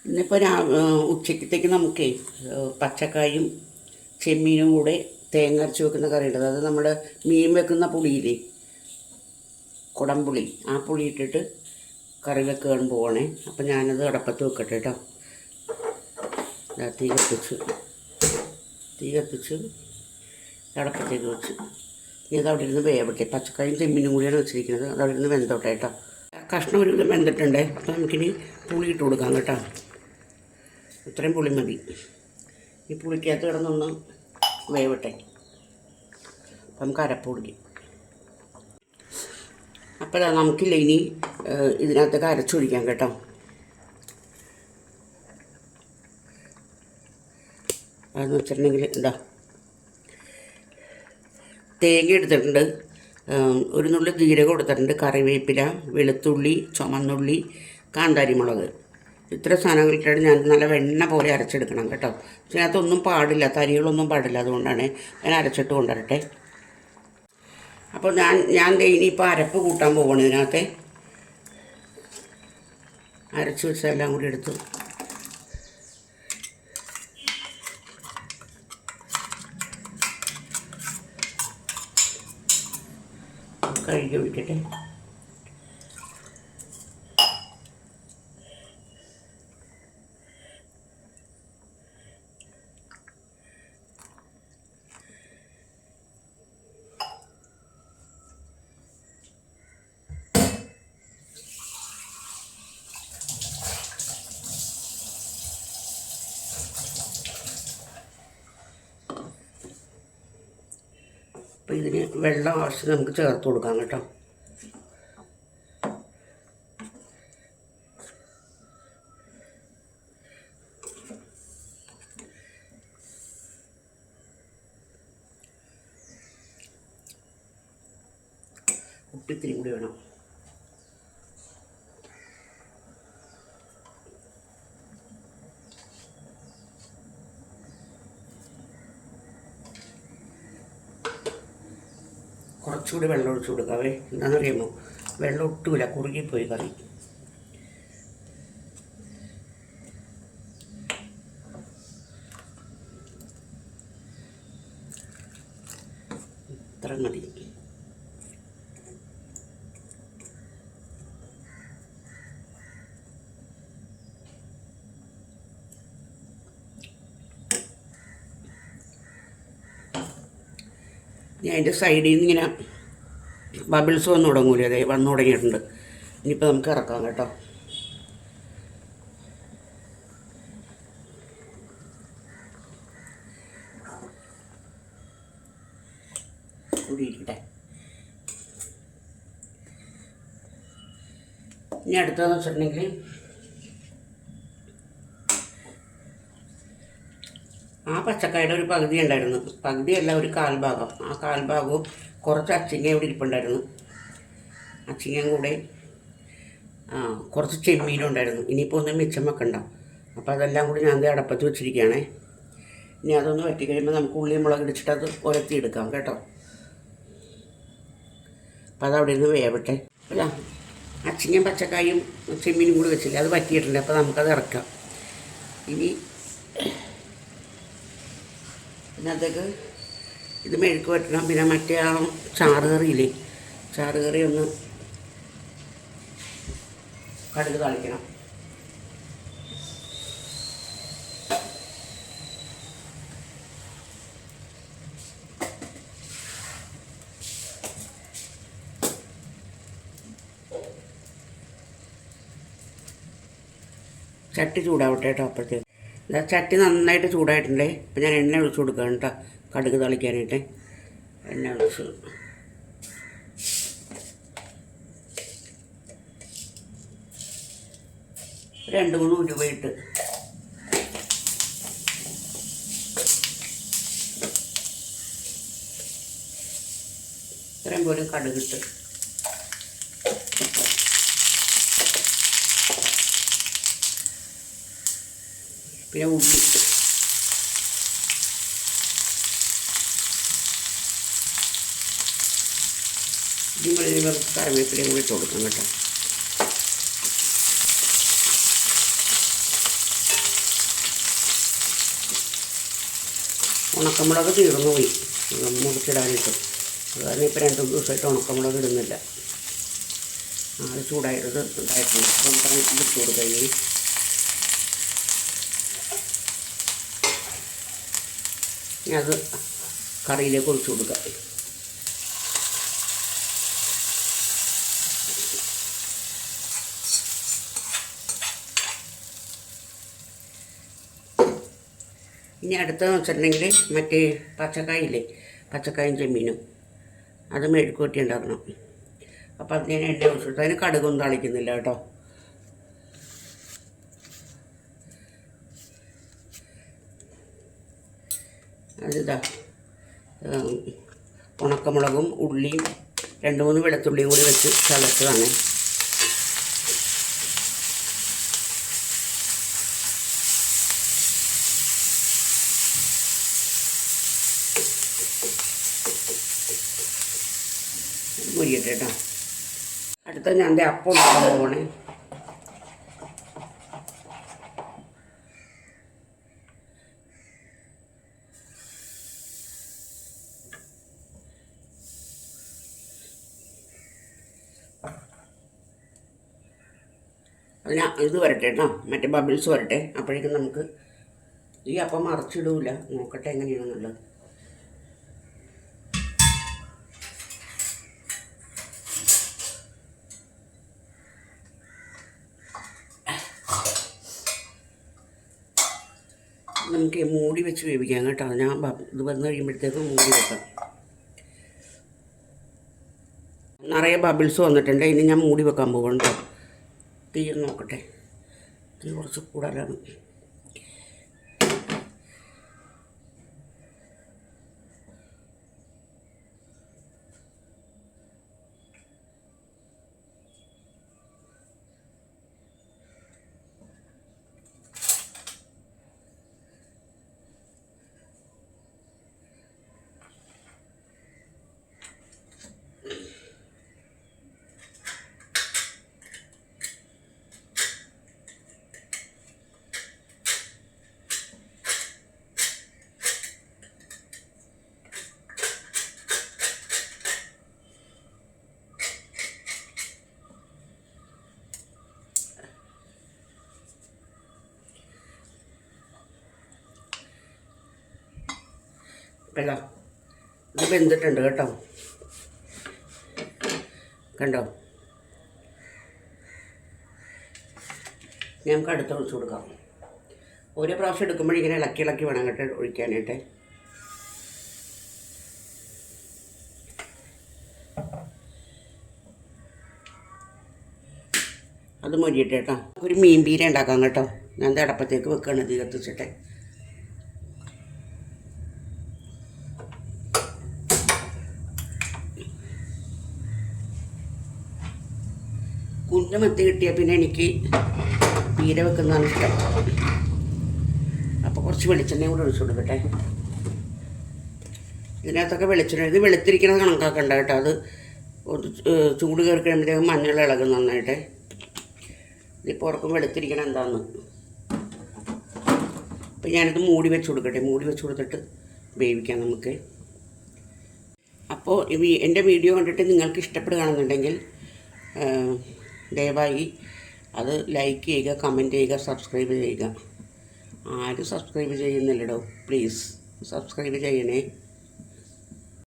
ഇന്നിപ്പോൾ ഉച്ചക്കത്തേക്ക് നമുക്കേ പച്ചക്കായും ചെമ്മീനും കൂടെ തേങ്ങ അരച്ച് വെക്കുന്ന കറിയുണ്ട്. അത് നമ്മുടെ മീൻ വെക്കുന്ന പുളിയില്ലേ, കുടംപുളി, ആ പുളി ഇട്ടിട്ട് കറി വെക്കാൻ പോകണേ. അപ്പം ഞാനത് അടപ്പത്ത് വെക്കട്ടെ കേട്ടോ. തീ കത്തിച്ച് അടപ്പത്തേക്ക് വെച്ച് ഇനി അത് അവിടെ ഇരുന്ന് വേവട്ടെ. പച്ചക്കായും ചെമ്മീനും കൂടിയാണ് വെച്ചിരിക്കുന്നത്. അത് അവിടെ ഇരുന്ന് വെന്തോട്ടെ കേട്ടോ. കഷ്ണം ഒരു വിധം വെന്തിട്ടുണ്ട്. അപ്പോൾ നമുക്കിനി പുളി ഇട്ട് കൊടുക്കാം കേട്ടോ. ഇത്രയും പുളി മതി. ഈ പുളിക്കകത്ത് കിടന്നൊന്ന് വേവട്ടെ. അപ്പം നമുക്ക് അരപ്പ് പൊടിക്കും. അപ്പോൾ നമുക്കില്ല ഇനി ഇതിനകത്തൊക്കെ അരച്ചൊഴിക്കാം കേട്ടോ. അതെന്ന് വെച്ചിട്ടുണ്ടെങ്കിൽ ഇതാ തേങ്ങ എടുത്തിട്ടുണ്ട്, ഒരു നുള്ളി ജീരകം എടുത്തിട്ടുണ്ട്, കറിവേപ്പില, വെളുത്തുള്ളി, ചുമന്നുള്ളി, കാന്താരിമുളക്, ഇത്ര സാധനങ്ങളിട്ടാണ് ഞാൻ നല്ല വെണ്ണ പോലെ അരച്ചെടുക്കണം കേട്ടോ. ഇതിനകത്തൊന്നും പാടില്ല, തരികളൊന്നും പാടില്ല. അതുകൊണ്ടാണ് ഞാൻ അരച്ചിട്ട് കൊണ്ടുവരട്ടെ. അപ്പോൾ ഞാൻ ഇനിയിപ്പോൾ അരപ്പ് കൂട്ടാൻ പോകണം. ഇതിനകത്തെ അരച്ച് വെച്ചെല്ലാം കൂടി എടുത്ത് കഴുകി ഒഴിക്കട്ടെ. അപ്പോൾ ഇതിന് വെള്ളം ആവശ്യം നമുക്ക് ചേർത്ത് കൊടുക്കാം കേട്ടോ. ഉപ്പിത്തിരി കൂടി വേണം. കുറച്ചുകൂടി വെള്ളം ഒഴിച്ച് കൊടുക്കാവേ. എന്താണെന്നറിയാമോ, വെള്ളം ഒട്ടുമില്ല, കുറുകിപ്പോയി കറി. ഇത്ര മതി. ഞാൻ അതിൻ്റെ സൈഡിൽ നിന്ന് ഇങ്ങനെ ബബിൾസ് വന്നു തുടങ്ങൂലേ, അതെ വന്നു തുടങ്ങിയിട്ടുണ്ട്. ഇനിയിപ്പോൾ നമുക്ക് ഇറക്കാം കേട്ടോ. കൂടിയിരിക്കട്ടെ. ഇനി അടുത്തതെന്ന് വെച്ചിട്ടുണ്ടെങ്കിൽ ആ പച്ചക്കായുടെ ഒരു പകുതി ഉണ്ടായിരുന്നു, പകുതിയല്ല ഒരു കാൽഭാഗം. ആ കാൽഭാഗവും കുറച്ച് അച്ചിങ്ങ ഇവിടെ ഇരിപ്പുണ്ടായിരുന്നു. അച്ചിങ്ങയും കൂടെ കുറച്ച് ചെമ്മീനും ഉണ്ടായിരുന്നു. ഇനിയിപ്പോൾ ഒന്നും മിച്ചം വെക്കണ്ട. അപ്പോൾ അതെല്ലാം കൂടി ഞാൻ അടപ്പത്ത് വെച്ചിരിക്കുകയാണേ. ഇനി അതൊന്ന് വറ്റി കഴിയുമ്പോൾ നമുക്ക് ഉള്ളിയും മുളക് ഇടിച്ചിട്ട് അത് ഉരത്തിയെടുക്കാം കേട്ടോ. അപ്പോൾ അതവിടെ നിന്ന് വേവട്ടെ. അല്ല, അച്ചിങ്ങയും പച്ചക്കായും ചെമ്മീനും കൂടി വെച്ചില്ല, അത് വറ്റിയിട്ടുണ്ട്. അപ്പോൾ നമുക്കത് ഇറക്കാം. ഇനി അതിനകത്തേക്ക് ഇത് മെഴുക്ക് വറ്റണം. പിന്നെ മറ്റേ ആ ചാറുകറിയില്ലേ, ചാറുകറി ഒന്ന് കടുക് താളിക്കണം. ചട്ടി ചൂടാവട്ടെ കേട്ടോ. അപ്പോഴത്തേക്ക് ചട്ടി നന്നായിട്ട് ചൂടായിട്ടുണ്ടേ. അപ്പം ഞാൻ എണ്ണ ഒഴിച്ച് കൊടുക്കുകയാണ് കേട്ടോ, കടുക് തളിക്കാനായിട്ട്. എണ്ണ ഒഴിച്ച് രണ്ട് മൂന്ന് ഉലുവയിട്ട് ഇത്രയും പോലും കടുകിട്ട് പിന്നെ ഉള്ളി, ഇതിന് കറിവേപ്പിലയും കൂടി ഇട്ട് കൊടുക്കാം കേട്ടോ. ഉണക്കമുളക് തീർന്നു പോയി മുറിച്ചിടാനായിട്ട്. അത് കാരണം ഇപ്പോൾ 2 ദിവസമായിട്ട് ഉണക്കമുളക് ഇടുന്നില്ല. അത് ചൂടായിട്ട് ഇതായിട്ടുണ്ട്. അപ്പം നമുക്ക് ഇട്ട് കൊടുക്കാം. ഇനി അത് കറിയിലേക്ക് ഒഴിച്ചു കൊടുക്കാം. ഇനി അടുത്തതെന്ന് വെച്ചിട്ടുണ്ടെങ്കിൽ മറ്റേ പച്ചക്കായില്ലേ, പച്ചക്കായും ചെമ്മീനും അത് മെഴുക്കുവരട്ടി ഉണ്ടാക്കണം. അപ്പോൾ അത് ഞാൻ എണ്ണ ഒഴിച്ചിട്ട് അതിന് കടുകൊന്നും തളിക്കുന്നില്ല കേട്ടോ. അതിതാ ഉണക്കമുളകും ഉള്ളിയും 2-3 വെളുത്തുള്ളിയും കൂടി വെച്ച് ചതച്ചതാണ്. മുരിയട്ടെ കേട്ടോ. അടുത്ത ഞാൻ അപ്പം ഉണ്ടാക്കാൻ പോകണേ. അതിന് ഇത് വരട്ടെ കേട്ടോ, മറ്റേ ബബിൾസ് വരട്ടെ. അപ്പോഴേക്കും നമുക്ക് ഈ അപ്പം മറിച്ചിടൂല, നോക്കട്ടെ എങ്ങനെയാണെന്നുള്ളത്. നമുക്ക് മൂടി വെച്ച് വേവിക്കാം കേട്ടോ. ഞാൻ ഇത് വന്ന് കഴിയുമ്പോഴത്തേക്കും മൂടി വെക്കാം. നിറയെ ബബിൾസ് വന്നിട്ടുണ്ട്. ഇനി ഞാൻ മൂടി വെക്കാൻ പോകണം കേട്ടോ. തീ നോക്കട്ടെ, തീ കുറച്ച് കൂടുതലാണ്. അല്ല, ഇത് വെന്തിട്ടുണ്ട് കേട്ടോ. കണ്ടോ? ഞങ്ങൾക്ക് അടുത്ത് ഒഴിച്ചു കൊടുക്കാം. ഓരോ പ്രാവശ്യം എടുക്കുമ്പോഴിങ്ങനെ ഇളക്കി ഇളക്കി വേണം കേട്ടോ ഒഴിക്കാനായിട്ട്. അത് മൊരിയട്ടെ കേട്ടോ. ഒരു മീൻ പീര ഉണ്ടാക്കാം കേട്ടോ. ഞാൻ അടപ്പത്തേക്ക് വെക്കുകയാണ്, തീ കത്തിച്ചിട്ട്. കുഞ്ഞു മത്തി കിട്ടിയാൽ പിന്നെ എനിക്ക് പീര വെക്കുന്നതാണ് ഇഷ്ടം. അപ്പോൾ കുറച്ച് വെളിച്ചെണ്ണയും കൂടെ ഒഴിച്ചു കൊടുക്കട്ടെ. ഇതിനകത്തൊക്കെ വെളിച്ചെണ്ണ, ഇത് വെളുത്തിരിക്കണത് കണക്കാക്കണ്ട കേട്ടോ. അത് ചൂട് കയറി കഴിയുമ്പോഴത്തേക്കും മഞ്ഞൾ ഇളകും നന്നായിട്ട്. ഇതിപ്പോൾ ഉറക്കം വെളുത്തിരിക്കണം എന്താന്ന്. അപ്പോൾ ഞാനിത് മൂടി വെച്ച് കൊടുക്കട്ടെ. മൂടി വെച്ച് കൊടുത്തിട്ട് വേവിക്കാം നമുക്ക്. അപ്പോൾ എൻ്റെ വീഡിയോ കണ്ടിട്ട് നിങ്ങൾക്ക് ഇഷ്ടപ്പെടുകയാണെന്നുണ്ടെങ്കിൽ ദയവായി അത് ലൈക്ക് ചെയ്യുക, കമൻറ്റ് ചെയ്യുക, സബ്സ്ക്രൈബ് ചെയ്യുക. ആരും സബ്സ്ക്രൈബ് ചെയ്യുന്നില്ലടോ, പ്ലീസ് സബ്സ്ക്രൈബ് ചെയ്യണേ.